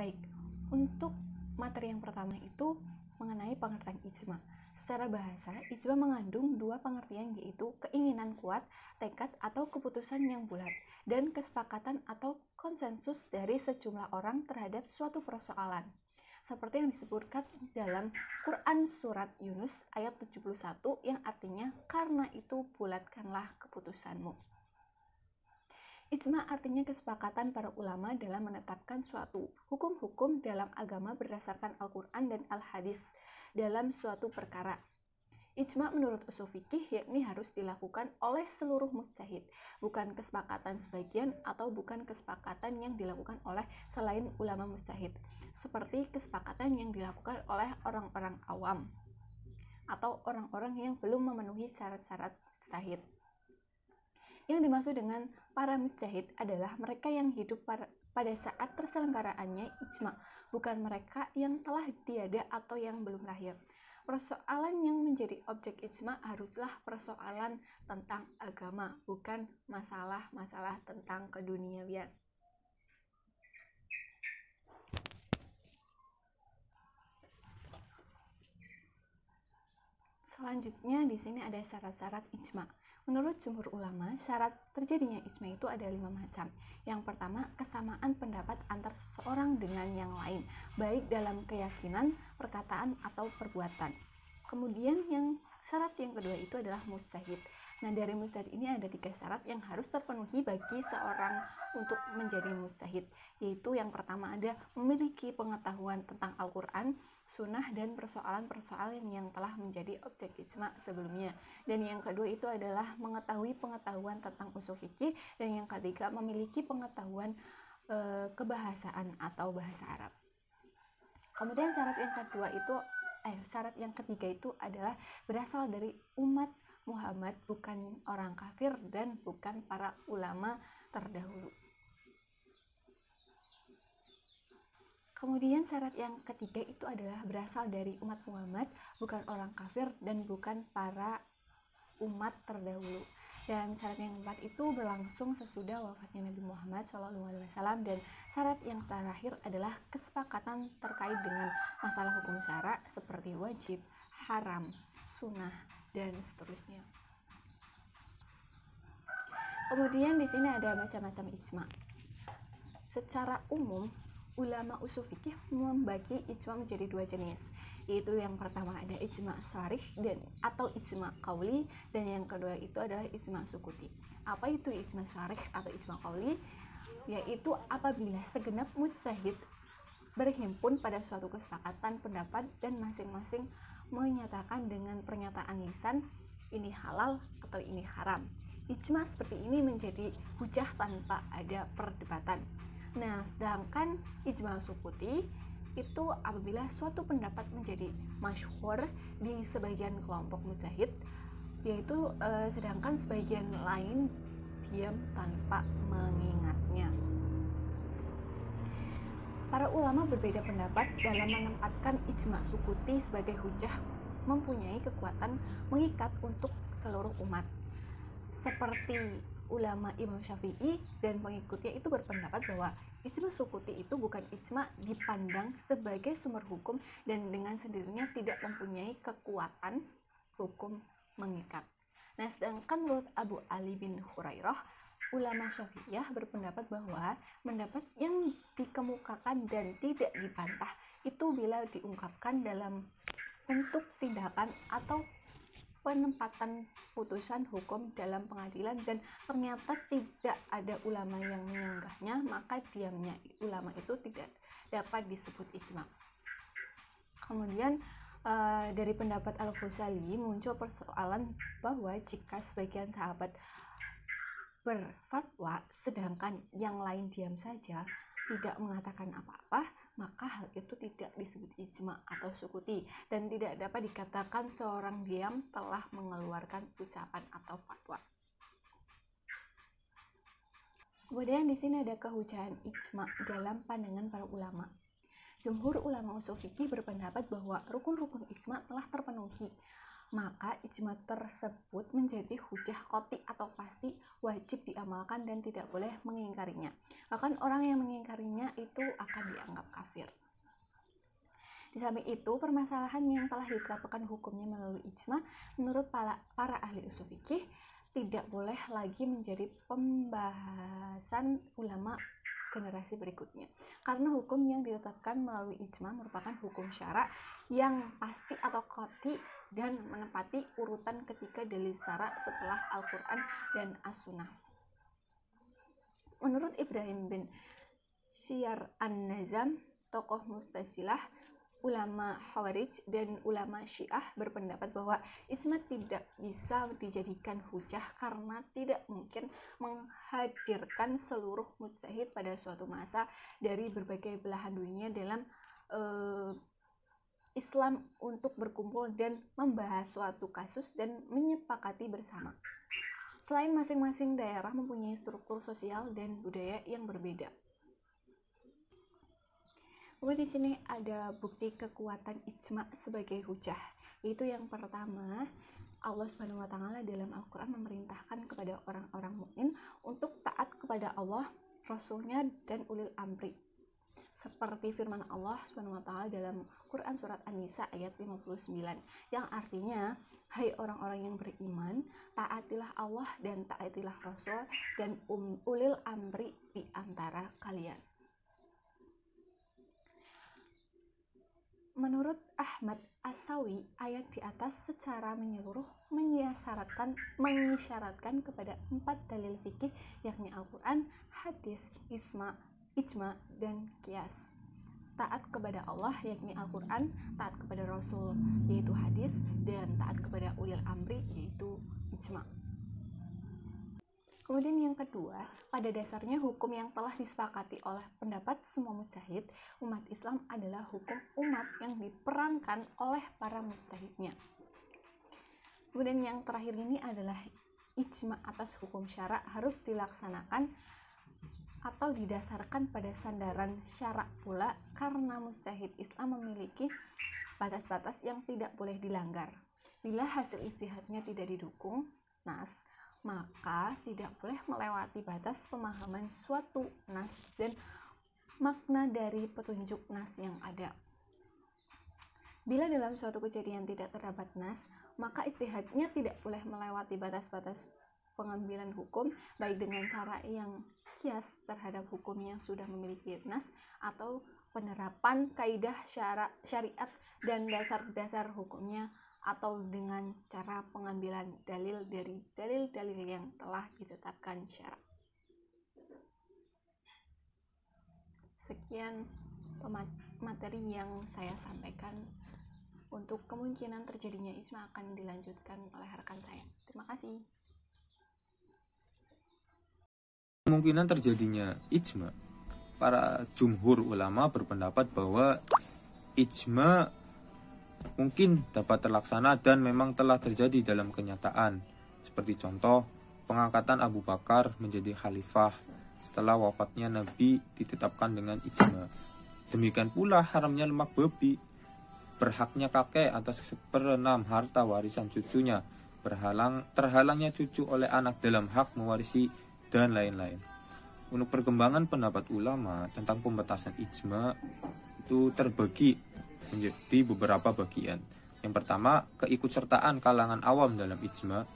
Baik, untuk materi yang pertama itu mengenai pengertian ijma. Secara bahasa, ijma mengandung dua pengertian, yaitu keinginan kuat, tekad atau keputusan yang bulat, dan kesepakatan atau konsensus dari sejumlah orang terhadap suatu persoalan. Seperti yang disebutkan dalam Quran Surat Yunus ayat 71 yang artinya, karena itu bulatkanlah keputusanmu. Ijma artinya kesepakatan para ulama dalam menetapkan suatu hukum-hukum dalam agama berdasarkan Al-Quran dan Al-Hadis dalam suatu perkara. Ijma menurut ushul fikih yakni harus dilakukan oleh seluruh mujtahid, bukan kesepakatan sebagian atau bukan kesepakatan yang dilakukan oleh selain ulama mujtahid, seperti kesepakatan yang dilakukan oleh orang-orang awam atau orang-orang yang belum memenuhi syarat-syarat mujtahid. Yang dimaksud dengan para mujtahid adalah mereka yang hidup pada saat terselenggaraannya ijma, bukan mereka yang telah tiada atau yang belum lahir. Persoalan yang menjadi objek ijma haruslah persoalan tentang agama, bukan masalah-masalah tentang keduniawian. Selanjutnya di sini ada syarat-syarat ijma. Menurut jumhur ulama, syarat terjadinya ijma itu ada 5 macam. Yang pertama, kesamaan pendapat antar seseorang dengan yang lain, baik dalam keyakinan, perkataan, atau perbuatan. Kemudian syarat yang kedua itu adalah mujtahid. Nah, dari mujtahid ini ada 3 syarat yang harus terpenuhi bagi seorang untuk menjadi mujtahid, yaitu yang pertama ada memiliki pengetahuan tentang Al-Quran, sunnah, dan persoalan-persoalan yang telah menjadi objek ijma sebelumnya. Dan yang kedua itu adalah mengetahui pengetahuan tentang ushul fikih, dan yang ketiga memiliki pengetahuan kebahasaan atau bahasa Arab. Kemudian syarat yang ketiga itu adalah berasal dari umat Muhammad, bukan orang kafir dan bukan para ulama terdahulu. Kemudian syarat yang ketiga itu adalah berasal dari umat Muhammad, bukan orang kafir dan bukan para umat terdahulu. Dan syarat yang keempat itu berlangsung sesudah wafatnya Nabi Muhammad SAW. Dan syarat yang terakhir adalah kesepakatan terkait dengan masalah hukum syara seperti wajib, haram, sunnah, dan seterusnya. Kemudian di sini ada macam-macam ijma. Secara umum, ulama ushul fikih membagi ijma menjadi 2 jenis, yaitu yang pertama ada ijma sharih atau ijma qauli, dan yang kedua itu adalah ijma sukuti. Apa itu ijma sharih atau ijma qauli? Yaitu apabila segenap mujtahid berhimpun pada suatu kesepakatan pendapat dan masing-masing menyatakan dengan pernyataan lisan ini halal atau ini haram. Ijma seperti ini menjadi hujah tanpa ada perdebatan. Nah, sedangkan ijma sukuti itu apabila suatu pendapat menjadi masyhur di sebagian kelompok mujtahid, yaitu sedangkan sebagian lain diam tanpa mengingatnya. Para ulama berbeda pendapat dalam menempatkan ijma sukuti sebagai hujah mempunyai kekuatan mengikat untuk seluruh umat. Seperti ulama Imam Syafi'i dan pengikutnya itu berpendapat bahwa ijma sukuti itu bukan ijma dipandang sebagai sumber hukum dan dengan sendirinya tidak mempunyai kekuatan hukum mengikat. Nah, sedangkan menurut Abu Ali bin Hurairah, ulama Syafi'iyah berpendapat bahwa pendapat yang dikemukakan dan tidak dibantah itu bila diungkapkan dalam bentuk tindakan atau penempatan putusan hukum dalam pengadilan dan ternyata tidak ada ulama yang menyanggahnya, maka diamnya ulama itu tidak dapat disebut ijma. Kemudian dari pendapat Al-Ghazali muncul persoalan bahwa jika sebagian sahabat berfatwa sedangkan yang lain diam saja tidak mengatakan apa-apa, maka hal itu tidak disebut ijma atau sukuti dan tidak dapat dikatakan seorang diam telah mengeluarkan ucapan atau fatwa. Kemudian di sini ada kehujahan ijma dalam pandangan para ulama. Jumhur ulama ushul fikih berpendapat bahwa rukun-rukun ijma telah terpenuhi maka ijma tersebut menjadi hujah qati atau pasti, wajib diamalkan dan tidak boleh mengingkarinya. Bahkan orang yang mengingkarinya itu akan dianggap kafir. Di samping itu, permasalahan yang telah ditetapkan hukumnya melalui ijma menurut para ahli usul fikih tidak boleh lagi menjadi pembahasan ulama generasi berikutnya, karena hukum yang ditetapkan melalui ijma merupakan hukum syara yang pasti atau qati dan menepati urutan ketiga dalil syara setelah Al-Quran dan As-Sunnah. Menurut Ibrahim bin Syar an-Nazam, tokoh Mu'tazilah, ulama Khawarij dan ulama Syiah berpendapat bahwa ijma tidak bisa dijadikan hujah karena tidak mungkin menghadirkan seluruh mujtahid pada suatu masa dari berbagai belahan dunia dalam Islam untuk berkumpul dan membahas suatu kasus dan menyepakati bersama. Selain masing-masing daerah mempunyai struktur sosial dan budaya yang berbeda. Kemudian di sini ada bukti kekuatan ijma sebagai hujah. Itu yang pertama, Allah Subhanahu wa taala dalam Al-Qur'an memerintahkan kepada orang-orang mukmin untuk taat kepada Allah, Rasulnya dan ulil amri. Seperti firman Allah Subhanahu wa taala dalam Quran surat An-Nisa ayat 59 yang artinya, hai orang-orang yang beriman, taatilah Allah dan taatilah Rasul dan ulil amri di antara kalian. Menurut Ahmad As-Sawi, ayat di atas secara menyeluruh mengisyaratkan kepada 4 dalil fikih, yakni Al-Quran, hadis, ijma, dan qiyas. Taat kepada Allah, yakni Al-Quran, taat kepada Rasul, yaitu hadis, dan taat kepada ulil amri, yaitu ijma. Kemudian yang kedua, pada dasarnya hukum yang telah disepakati oleh pendapat semua mujtahid umat Islam adalah hukum umat yang diperankan oleh para mujtahidnya. Kemudian yang terakhir ini adalah ijma atas hukum syara harus dilaksanakan atau didasarkan pada sandaran syara pula, karena mujtahid Islam memiliki batas-batas yang tidak boleh dilanggar. Bila hasil ijtihadnya tidak didukung nas, maka tidak boleh melewati batas pemahaman suatu nas dan makna dari petunjuk nas yang ada. Bila dalam suatu kejadian tidak terdapat nas, maka ijtihadnya tidak boleh melewati batas-batas pengambilan hukum, baik dengan cara yang kias terhadap hukum yang sudah memiliki nas, atau penerapan kaidah syariat dan dasar-dasar hukumnya, atau dengan cara pengambilan dalil dari dalil-dalil yang telah ditetapkan syara. Sekian materi yang saya sampaikan. Untuk kemungkinan terjadinya ijma akan dilanjutkan oleh rekan saya. Terima kasih. Kemungkinan terjadinya ijma, para jumhur ulama berpendapat bahwa ijma mungkin dapat terlaksana dan memang telah terjadi dalam kenyataan. Seperti contoh, pengangkatan Abu Bakar menjadi khalifah setelah wafatnya Nabi ditetapkan dengan ijma. Demikian pula haramnya lemak babi, berhaknya kakek atas 1/6 harta warisan cucunya, terhalangnya cucu oleh anak dalam hak mewarisi, dan lain-lain. Untuk perkembangan pendapat ulama tentang pembatasan ijma itu terbagi menjadi beberapa bagian. Yang pertama, keikutsertaan kalangan awam dalam ijma.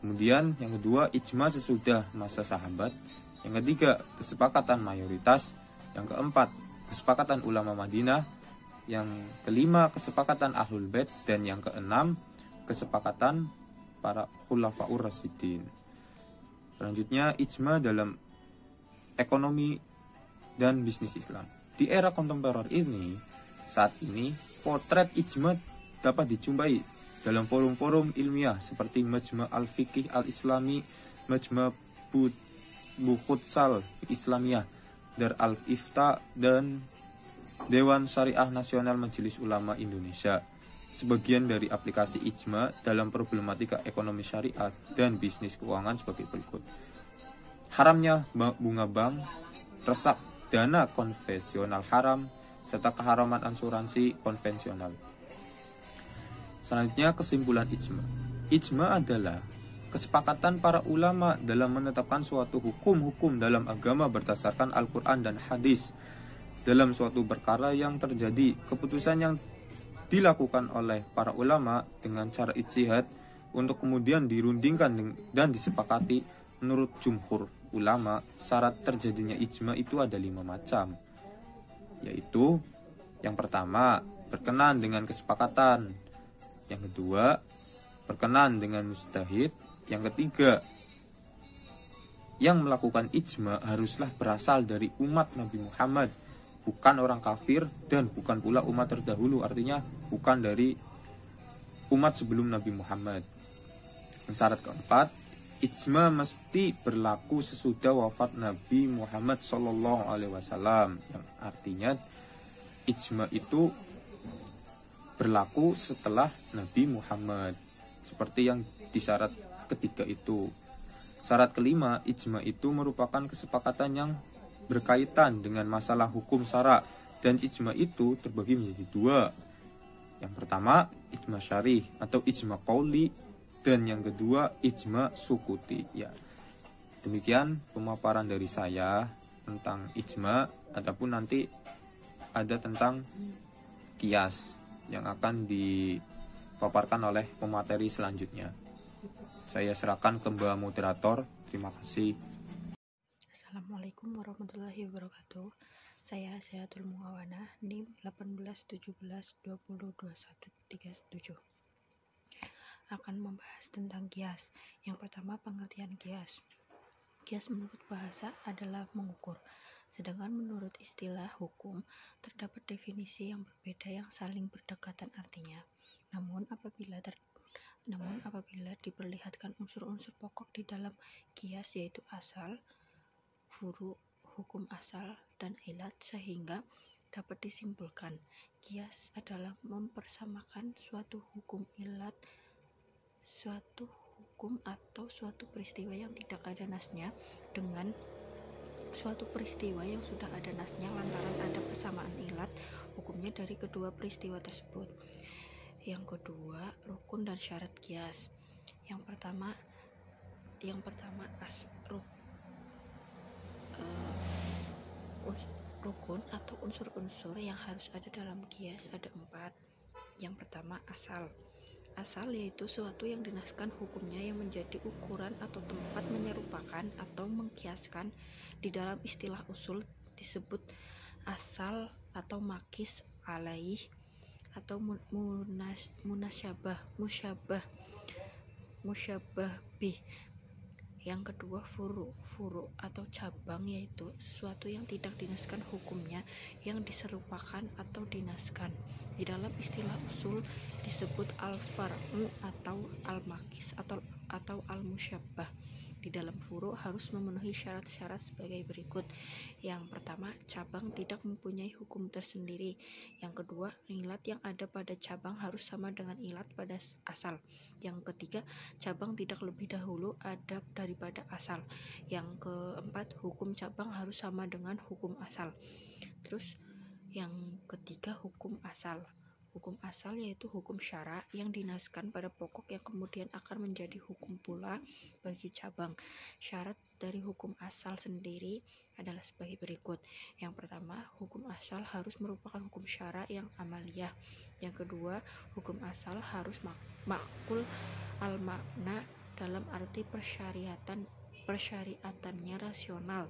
Kemudian yang kedua, ijma sesudah masa sahabat. Yang ketiga, kesepakatan mayoritas. Yang keempat, kesepakatan ulama Madinah. Yang kelima, kesepakatan Ahlul Bait. Dan yang keenam, kesepakatan para khulafaur rasyidin. Selanjutnya, ijma dalam ekonomi dan bisnis Islam. Di era kontemporer ini, saat ini, potret ijma dapat dijumpai dalam forum-forum ilmiah seperti Majma' al-Fiqih al-Islami, Majma' Bukhutsal Islamiyah, Dar al-Ifta, dan Dewan Syariah Nasional Majelis Ulama Indonesia. Sebagian dari aplikasi ijma dalam problematika ekonomi syariat dan bisnis keuangan sebagai berikut. Haramnya bunga bank, resap dana konvensional haram, serta keharaman asuransi konvensional. Selanjutnya kesimpulan ijma. Ijma adalah kesepakatan para ulama dalam menetapkan suatu hukum-hukum dalam agama berdasarkan Al-Quran dan hadis. Dalam suatu perkara yang terjadi, keputusan yang dilakukan oleh para ulama dengan cara ijtihad untuk kemudian dirundingkan dan disepakati. Menurut jumhur ulama, syarat terjadinya ijma itu ada 5 macam, yaitu yang pertama, berkenan dengan kesepakatan. Yang kedua, berkenan dengan mujtahid. Yang ketiga, yang melakukan ijma haruslah berasal dari umat Nabi Muhammad, bukan orang kafir dan bukan pula umat terdahulu, artinya bukan dari umat sebelum Nabi Muhammad. Yang syarat keempat, ijma mesti berlaku sesudah wafat Nabi Muhammad SAW, yang artinya ijma itu berlaku setelah Nabi Muhammad, seperti yang di syarat ketiga itu. Syarat kelima, ijma itu merupakan kesepakatan yang berkaitan dengan masalah hukum syara, dan ijma itu terbagi menjadi 2. Yang pertama, ijma syarih atau ijma qauli, dan yang kedua, ijma sukuti. Ya, demikian pemaparan dari saya tentang ijma. Adapun nanti ada tentang kias yang akan dipaparkan oleh pemateri selanjutnya. Saya serahkan ke Mbak Moderator. Terima kasih. Assalamualaikum warahmatullahi wabarakatuh. Saya Sehatul Muawana, NIM 1817202137. Akan membahas tentang kias. Yang pertama, pengertian kias. Kias menurut bahasa adalah mengukur. Sedangkan menurut istilah hukum, terdapat definisi yang berbeda yang saling berdekatan artinya. Namun apabila diperlihatkan unsur-unsur pokok di dalam kias, yaitu asal, furu, hukum asal, dan ilat, sehingga dapat disimpulkan kias adalah mempersamakan suatu hukum ilat, suatu hukum atau suatu peristiwa yang tidak ada nasnya dengan suatu peristiwa yang sudah ada nasnya lantaran ada persamaan ilat hukumnya dari kedua peristiwa tersebut. Yang kedua, rukun dan syarat kias. Yang pertama rukun atau unsur-unsur yang harus ada dalam kias ada 4. Yang pertama, asal. Asal yaitu suatu yang dinaskan hukumnya yang menjadi ukuran atau tempat menyerupakan atau mengkiaskan. Di dalam istilah usul disebut asal atau makis alaih atau musyabah bih. Yang kedua, furu atau cabang, yaitu sesuatu yang tidak dinaskan hukumnya yang diserupakan atau dinaskan. Di dalam istilah usul disebut al-far'u atau al-makis atau al-musyabbah. Di dalam furu harus memenuhi syarat-syarat sebagai berikut. Yang pertama, cabang tidak mempunyai hukum tersendiri. Yang kedua, ilat yang ada pada cabang harus sama dengan ilat pada asal. Yang ketiga, cabang tidak lebih dahulu ada daripada asal. Yang keempat, hukum cabang harus sama dengan hukum asal. Terus yang ketiga, hukum asal. Hukum asal yaitu hukum syara yang dinaskan pada pokok yang kemudian akan menjadi hukum pula bagi cabang. Syarat dari hukum asal sendiri adalah sebagai berikut. Yang pertama, hukum asal harus merupakan hukum syara yang amaliyah. Yang kedua, hukum asal harus makul al-makna dalam arti persyariatannya rasional.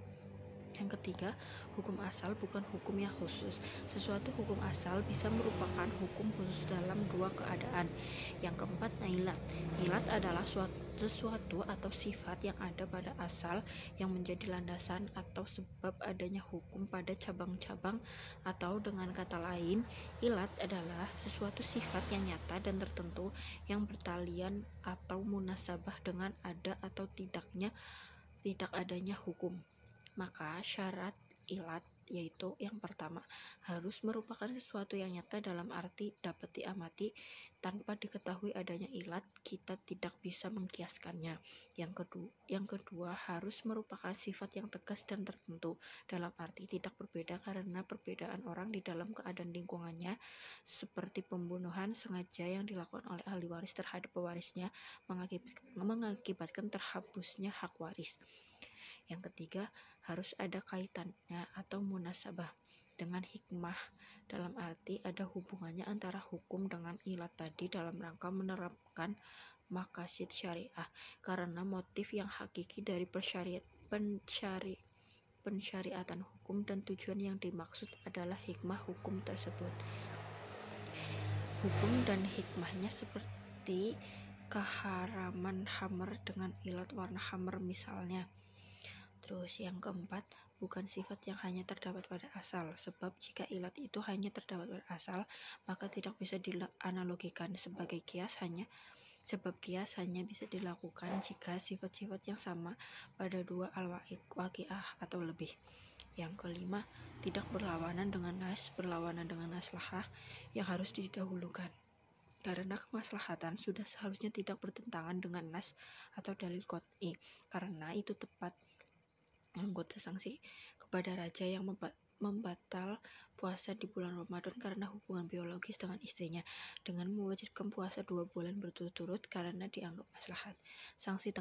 Yang ketiga, hukum asal bukan hukum yang khusus. Sesuatu hukum asal bisa merupakan hukum khusus dalam 2 keadaan. Yang keempat, ilat. Ilat adalah sesuatu atau sifat yang ada pada asal yang menjadi landasan atau sebab adanya hukum pada cabang-cabang, atau dengan kata lain, ilat adalah sesuatu sifat yang nyata dan tertentu yang bertalian atau munasabah dengan ada atau tidak adanya hukum. Maka syarat ilat yaitu yang pertama, harus merupakan sesuatu yang nyata dalam arti dapat diamati. Tanpa diketahui adanya ilat, kita tidak bisa mengkiaskannya. Yang kedua, harus merupakan sifat yang tegas dan tertentu, dalam arti tidak berbeda karena perbedaan orang di dalam keadaan lingkungannya, seperti pembunuhan sengaja yang dilakukan oleh ahli waris terhadap pewarisnya mengakibatkan terhapusnya hak waris. Yang ketiga, harus ada kaitannya atau munasabah dengan hikmah, dalam arti ada hubungannya antara hukum dengan ilat tadi dalam rangka menerapkan maqasid syariah, karena motif yang hakiki dari pensyariatan hukum dan tujuan yang dimaksud adalah hikmah hukum tersebut. Hukum dan hikmahnya seperti keharaman khamr dengan ilat warna khamr misalnya. Terus yang keempat, bukan sifat yang hanya terdapat pada asal, sebab jika ilat itu hanya terdapat pada asal, maka tidak bisa dianalogikan sebagai kias, sebab kias hanya bisa dilakukan jika sifat-sifat yang sama pada dua al-waqi'ah atau lebih. Yang kelima, tidak berlawanan dengan nas, berlawanan dengan maslahah yang harus didahulukan, karena kemaslahatan sudah seharusnya tidak bertentangan dengan nas atau dalil qot'i, karena itu tepat anggota sanksi kepada raja yang membatal puasa di bulan Ramadan karena hubungan biologis dengan istrinya, dengan mewajibkan puasa 2 bulan berturut-turut karena dianggap maslahat. Sanksi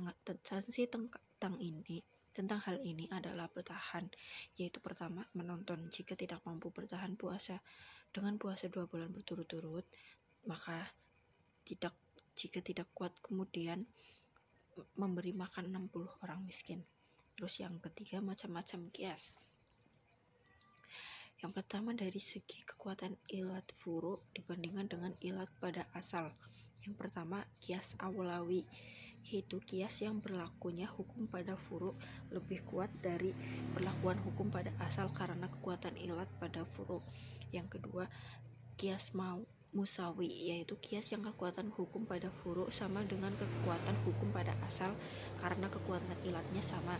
tentang hal ini adalah bertahan, yaitu pertama, menonton. Jika tidak mampu bertahan puasa dengan puasa 2 bulan berturut-turut, maka jika tidak kuat kemudian memberi makan 60 orang miskin. Terus yang ketiga, macam-macam kias. Yang pertama, dari segi kekuatan ilat furu dibandingkan dengan ilat pada asal. Yang pertama, kias awlawi, yaitu kias yang berlakunya hukum pada furu lebih kuat dari perlakuan hukum pada asal karena kekuatan ilat pada furu. Yang kedua, kias musawi, yaitu kias yang kekuatan hukum pada furu sama dengan kekuatan hukum pada asal karena kekuatan ilatnya sama.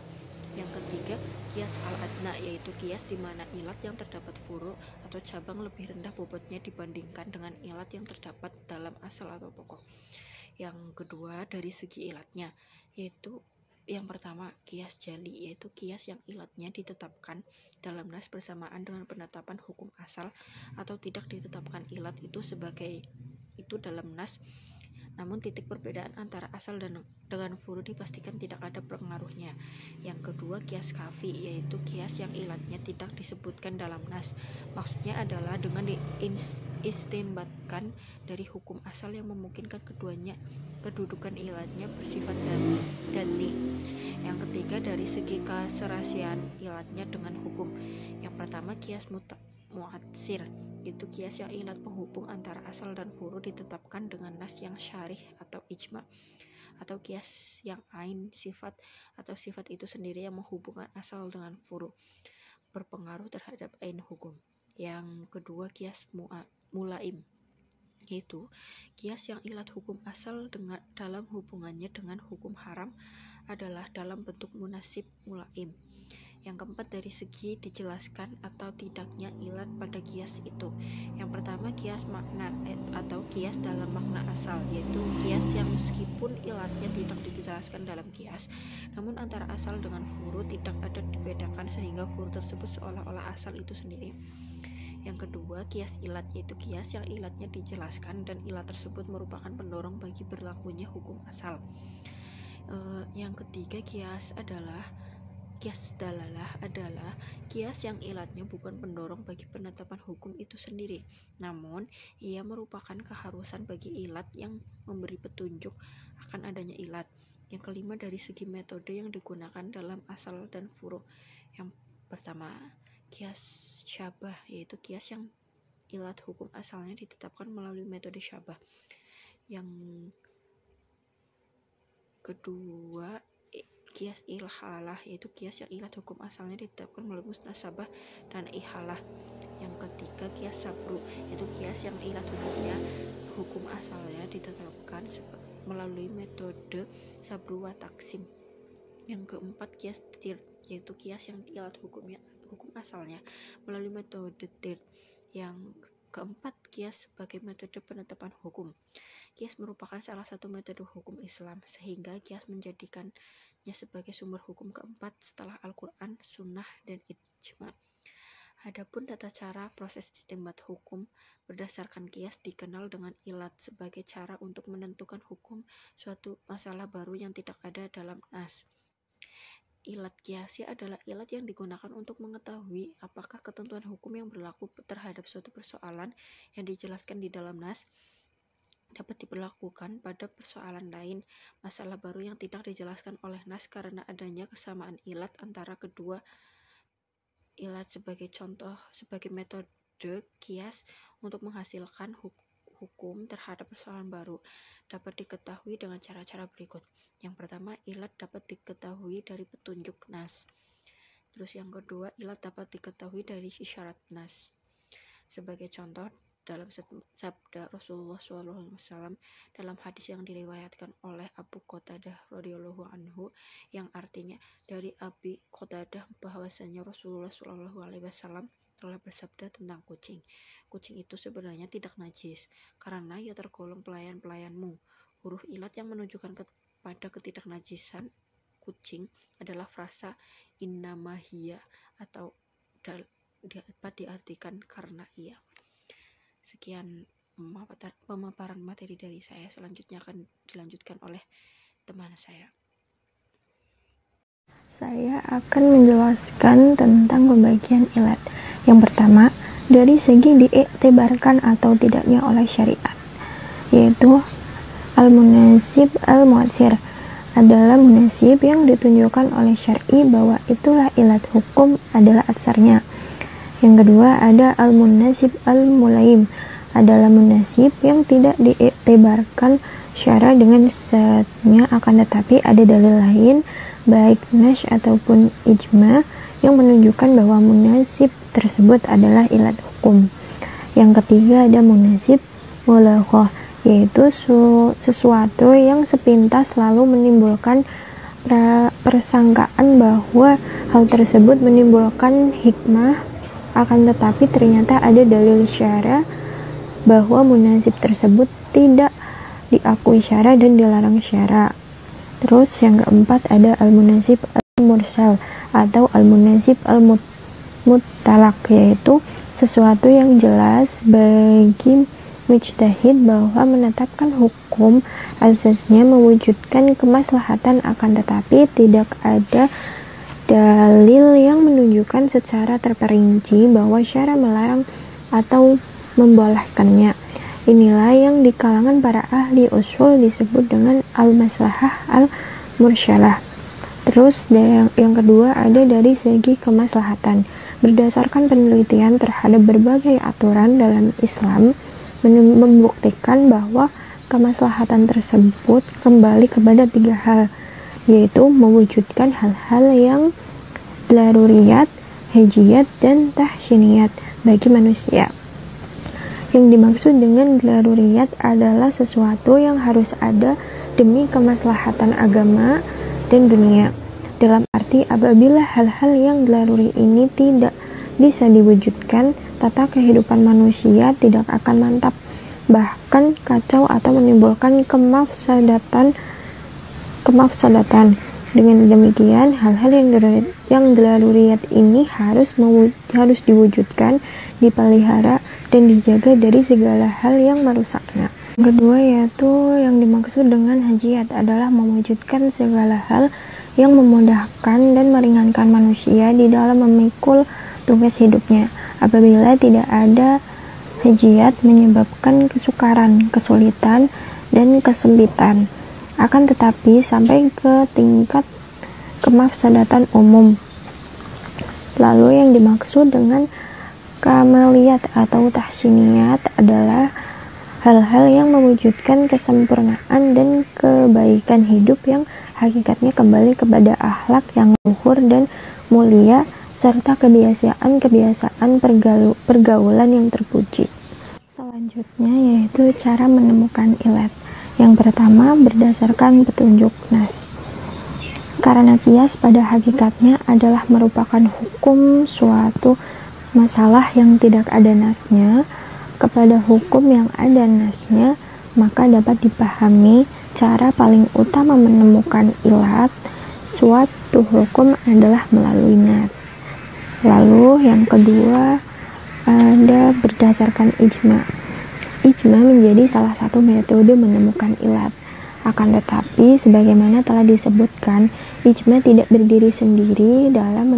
Yang ketiga, kias al-adna, yaitu kias di mana ilat yang terdapat furu atau cabang lebih rendah bobotnya dibandingkan dengan ilat yang terdapat dalam asal atau pokok. Yang kedua, dari segi ilatnya, yaitu yang pertama, kias jali, yaitu kias yang ilatnya ditetapkan dalam nas bersamaan dengan penetapan hukum asal atau tidak ditetapkan ilat itu sebagai itu dalam nas, namun titik perbedaan antara asal dan dengan furu dipastikan tidak ada pengaruhnya. Yang kedua, kias kafi, yaitu kias yang ilatnya tidak disebutkan dalam nas, maksudnya adalah dengan diistimbatkan dari hukum asal yang memungkinkan kedudukan ilatnya bersifat dani. Yang ketiga, dari segi keserasian ilatnya dengan hukum. Yang pertama, kias mu'atsir, itu kias yang ilat penghubung antara asal dan furu ditetapkan dengan nas yang syarih atau ijma, atau kias yang ain, sifat atau sifat itu sendiri yang menghubungkan asal dengan furu berpengaruh terhadap ain hukum. Yang kedua, kias mulaim, yaitu kias yang ilat hukum asal dalam hubungannya dengan hukum haram adalah dalam bentuk munasib mulaim. Yang keempat, dari segi dijelaskan atau tidaknya ilat pada kias itu. Yang pertama, kias makna atau kias dalam makna asal, yaitu kias yang meskipun ilatnya tidak dijelaskan dalam kias, namun antara asal dengan furu tidak ada dibedakan sehingga furu tersebut seolah-olah asal itu sendiri. Yang kedua, kias ilat, yaitu kias yang ilatnya dijelaskan dan ilat tersebut merupakan pendorong bagi berlakunya hukum asal. Yang ketiga, kias dalalah adalah kias yang ilatnya bukan pendorong bagi penetapan hukum itu sendiri, namun ia merupakan keharusan bagi ilat yang memberi petunjuk akan adanya ilat. Yang kelima, dari segi metode yang digunakan dalam asal dan furu. Yang pertama, kias syabah, yaitu kias yang ilat hukum asalnya ditetapkan melalui metode syabah. Yang kedua, kias ilhalah, yaitu kias yang ilat hukum asalnya ditetapkan melalui musnasabah dan ihalah. Yang ketiga, kias sabru, yaitu kias yang ilat hukum asalnya ditetapkan melalui metode sabru wa taksim. Yang keempat, kias tir, yaitu kias yang ilat hukum asalnya melalui metode dir. Yang keempat, kias sebagai metode penetapan hukum. Kias merupakan salah satu metode hukum Islam, sehingga kias menjadikannya sebagai sumber hukum keempat setelah Al-Quran, Sunnah, dan Ijma. Adapun tata cara proses istinbat hukum berdasarkan kias dikenal dengan ilat sebagai cara untuk menentukan hukum suatu masalah baru yang tidak ada dalam nas. Ilat kiasi adalah ilat yang digunakan untuk mengetahui apakah ketentuan hukum yang berlaku terhadap suatu persoalan yang dijelaskan di dalam nas dapat diberlakukan pada persoalan lain. Masalah baru yang tidak dijelaskan oleh nas karena adanya kesamaan ilat antara kedua ilat. Sebagai contoh, sebagai metode kias untuk menghasilkan hukum terhadap persoalan baru dapat diketahui dengan cara-cara berikut. Yang pertama, ilat dapat diketahui dari petunjuk nas. Terus yang kedua, ilat dapat diketahui dari isyarat nas. Sebagai contoh, dalam sabda Rasulullah SAW dalam hadis yang diriwayatkan oleh Abu Qatadah radhiyallahu anhu, yang artinya dari Abi Qatadah bahwasanya Rasulullah SAW telah bersabda tentang kucing. Kucing itu sebenarnya tidak najis karena ia tergolong pelayan-pelayanmu. Huruf ilat yang menunjukkan kepada ketidaknajisan kucing adalah frasa innamahiyya atau dapat diartikan karena ia. Sekian pemaparan materi dari saya. Selanjutnya akan dilanjutkan oleh teman saya. Saya akan menjelaskan tentang pembagian ilat. Yang pertama, dari segi diiktibarkan atau tidaknya oleh syariat, yaitu al-munasib al-mu'atsir adalah munasib yang ditunjukkan oleh syar'i bahwa itulah ilat hukum adalah atsarnya. Yang kedua, ada al-munasib al-mulaim adalah munasib yang tidak diiktibarkan syara dengan zatnya, akan tetapi ada dalil lain baik nas ataupun ijma yang menunjukkan bahwa munasib tersebut adalah ilat hukum. Yang ketiga, ada munasib mulaghah, yaitu sesuatu yang sepintas lalu menimbulkan persangkaan bahwa hal tersebut menimbulkan hikmah, akan tetapi ternyata ada dalil syara bahwa munasib tersebut tidak diakui syara dan dilarang syara. Terus yang keempat, ada al-munasib al-mursal atau al-munasib al-muttalaq, yaitu sesuatu yang jelas bagi mujtahid bahwa menetapkan hukum asasnya mewujudkan kemaslahatan, akan tetapi tidak ada dalil yang menunjukkan secara terperinci bahwa syara melarang atau membolehkannya. Inilah yang di kalangan para ahli usul disebut dengan al-maslahah al-mursyalah. Terus yang kedua, ada dari segi kemaslahatan. Berdasarkan penelitian terhadap berbagai aturan dalam Islam membuktikan bahwa kemaslahatan tersebut kembali kepada tiga hal, yaitu mewujudkan hal-hal yang daruriyat, hajiyat, dan tahsiniyat bagi manusia. Yang dimaksud dengan daruriyat adalah sesuatu yang harus ada demi kemaslahatan agama dan dunia. Dalam arti apabila hal-hal yang daruri ini tidak bisa diwujudkan, tata kehidupan manusia tidak akan mantap, bahkan kacau atau menimbulkan kemafsadatan. Dengan demikian, hal-hal yang daruriyat ini harus diwujudkan, dipelihara, dan dijaga dari segala hal yang merusaknya. Yang kedua, yaitu yang dimaksud dengan hajiyat adalah mewujudkan segala hal yang memudahkan dan meringankan manusia di dalam memikul tugas hidupnya. Apabila tidak ada hajiyat, menyebabkan kesukaran, kesulitan, dan kesempitan. Akan tetapi sampai ke tingkat kemafsadatan umum. Lalu yang dimaksud dengan kamaliyat atau tahsiniyat adalah hal-hal yang mewujudkan kesempurnaan dan kebaikan hidup yang hakikatnya kembali kepada akhlak yang luhur dan mulia serta kebiasaan pergaulan yang terpuji. Selanjutnya yaitu cara menemukan ilat. Yang pertama, berdasarkan petunjuk nas. Karena kias pada hakikatnya adalah merupakan hukum suatu masalah yang tidak ada nasnya kepada hukum yang ada nasnya, maka dapat dipahami cara paling utama menemukan ilat suatu hukum adalah melalui nas. Lalu yang kedua ada berdasarkan ijma. Ijma menjadi salah satu metode menemukan ilat. Akan tetapi, sebagaimana telah disebutkan, ijma tidak berdiri sendiri dalam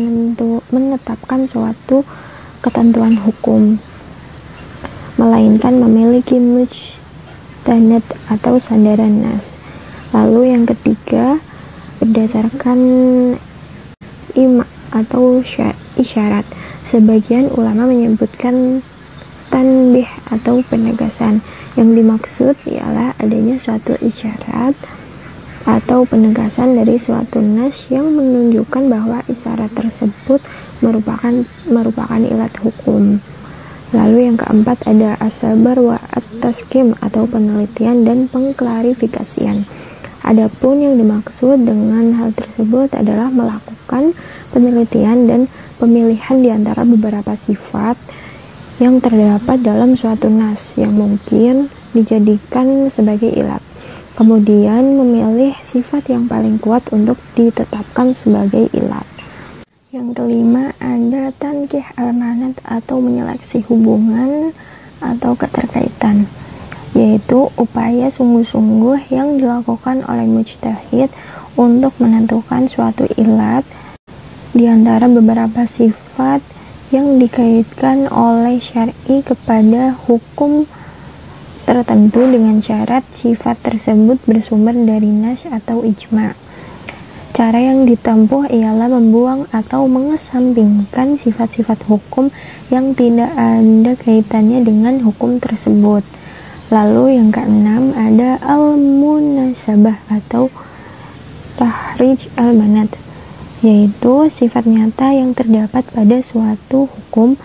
menetapkan suatu ketentuan hukum, melainkan memiliki mujtanad atau sandaran nas. Lalu yang ketiga, berdasarkan ima atau isyarat. Sebagian ulama menyebutkan tanbih atau penegasan. Yang dimaksud ialah adanya suatu isyarat atau penegasan dari suatu nas yang menunjukkan bahwa isyarat tersebut merupakan ilat hukum. Lalu yang keempat ada as-sabar wa at-taskim atau penelitian dan pengklarifikasian. Adapun yang dimaksud dengan hal tersebut adalah melakukan penelitian dan pemilihan di antara beberapa sifat yang terdapat dalam suatu nas yang mungkin dijadikan sebagai ilat. Kemudian memilih sifat yang paling kuat untuk ditetapkan sebagai ilat. Yang kelima ada tankih al-manat atau menyeleksi hubungan atau keterkaitan, yaitu upaya sungguh-sungguh yang dilakukan oleh mujtahid untuk menentukan suatu ilat di antara beberapa sifat yang dikaitkan oleh syar'i kepada hukum tertentu dengan syarat sifat tersebut bersumber dari nas atau ijma. Cara yang ditempuh ialah membuang atau mengesampingkan sifat-sifat hukum yang tidak ada kaitannya dengan hukum tersebut. Lalu yang keenam ada al-munasabah atau tahrij al-manat, yaitu sifat nyata yang terdapat pada suatu hukum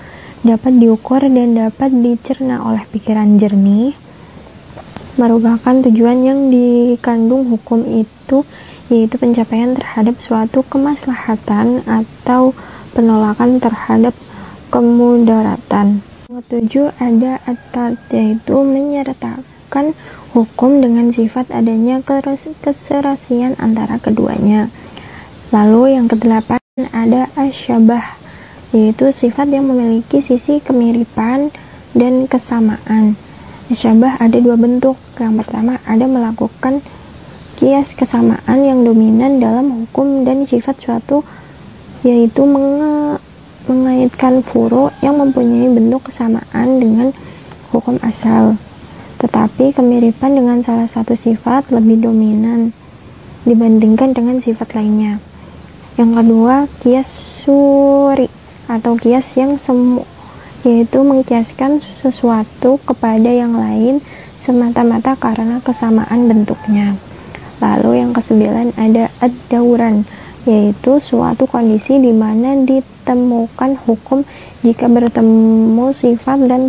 dapat diukur dan dapat dicerna oleh pikiran jernih, merupakan tujuan yang dikandung hukum itu, yaitu pencapaian terhadap suatu kemaslahatan atau penolakan terhadap kemudaratan. Yang ketujuh ada at-tart, yaitu menyertakan hukum dengan sifat adanya keserasian antara keduanya. Lalu yang kedelapan ada asyabah, yaitu sifat yang memiliki sisi kemiripan dan kesamaan. Asyabah ada dua bentuk. Yang pertama ada melakukan kias kesamaan yang dominan dalam hukum dan sifat suatu, yaitu mengaitkan furu yang mempunyai bentuk kesamaan dengan hukum asal, tetapi kemiripan dengan salah satu sifat lebih dominan dibandingkan dengan sifat lainnya. Yang kedua, kias suri atau kias yang semu, yaitu mengkiaskan sesuatu kepada yang lain semata-mata karena kesamaan bentuknya. Lalu yang kesembilan ada ad-dauran, yaitu suatu kondisi di mana ditemukan hukum jika bertemu sifat dan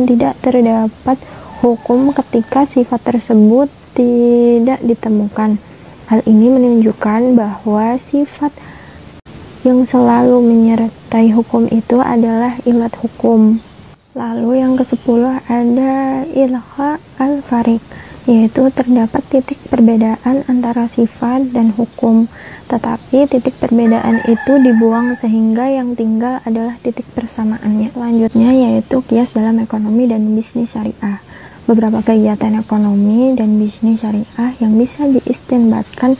tidak terdapat hukum ketika sifat tersebut tidak ditemukan. Hal ini menunjukkan bahwa sifat yang selalu menyertai hukum itu adalah ilat hukum. Lalu yang ke-10 ada ilha al-fariq, yaitu terdapat titik perbedaan antara sifat dan hukum, tetapi titik perbedaan itu dibuang sehingga yang tinggal adalah titik persamaannya. Selanjutnya yaitu kias dalam ekonomi dan bisnis syariah. Beberapa kegiatan ekonomi dan bisnis syariah yang bisa diistinbatkan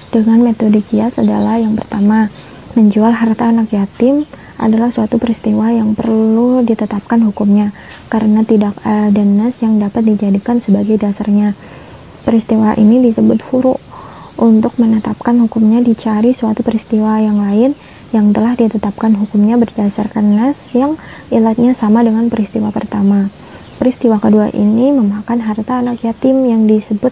dengan metode kias adalah yang pertama, menjual harta anak yatim adalah suatu peristiwa yang perlu ditetapkan hukumnya karena tidak ada nas yang dapat dijadikan sebagai dasarnya. Peristiwa ini disebut furu. Untuk menetapkan hukumnya dicari suatu peristiwa yang lain yang telah ditetapkan hukumnya berdasarkan nas yang ilatnya sama dengan peristiwa pertama. Peristiwa kedua ini memakan harta anak yatim yang disebut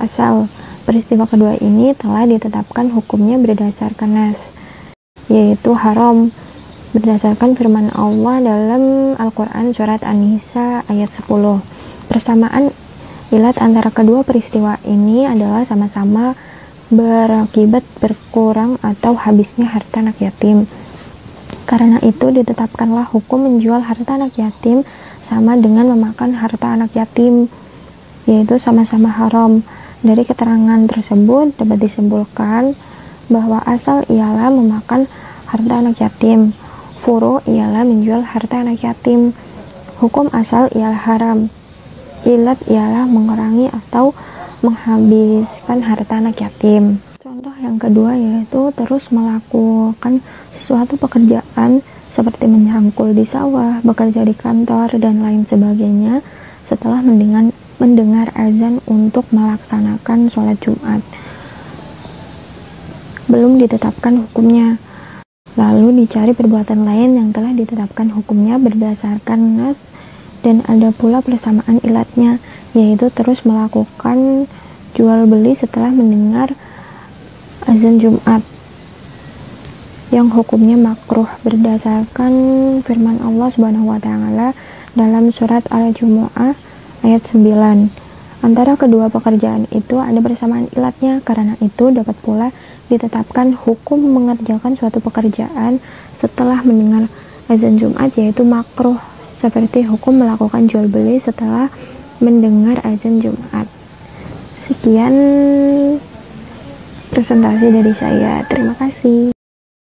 asal. Peristiwa kedua ini telah ditetapkan hukumnya berdasarkan nas, yaitu haram, berdasarkan firman Allah dalam Al-Quran surat An-Nisa ayat 10. Persamaan ilat antara kedua peristiwa ini adalah sama-sama berakibat berkurang atau habisnya harta anak yatim. Karena itu ditetapkanlah hukum menjual harta anak yatim sama dengan memakan harta anak yatim, yaitu sama-sama haram. Dari keterangan tersebut dapat disimpulkan bahwa asal ialah memakan harta anak yatim, furu ialah menjual harta anak yatim. Hukum asal ialah haram, ilat ialah mengurangi atau menghabiskan harta anak yatim. Contoh yang kedua yaitu terus melakukan suatu pekerjaan seperti menyangkul di sawah, bekerja di kantor, dan lain sebagainya setelah mendengar azan untuk melaksanakan sholat Jumat. Belum ditetapkan hukumnya. Lalu dicari perbuatan lain yang telah ditetapkan hukumnya berdasarkan nas, dan ada pula persamaan ilatnya, yaitu terus melakukan jual beli setelah mendengar azan Jumat, yang hukumnya makruh berdasarkan firman Allah Subhanahu wa taala dalam surat Al-Jumu'ah ayat 9. Antara kedua pekerjaan itu ada persamaan ilatnya, karena itu dapat pula ditetapkan hukum mengerjakan suatu pekerjaan setelah mendengar azan Jumat, yaitu makruh, seperti hukum melakukan jual beli setelah mendengar azan Jumat. Sekian presentasi dari saya. Terima kasih.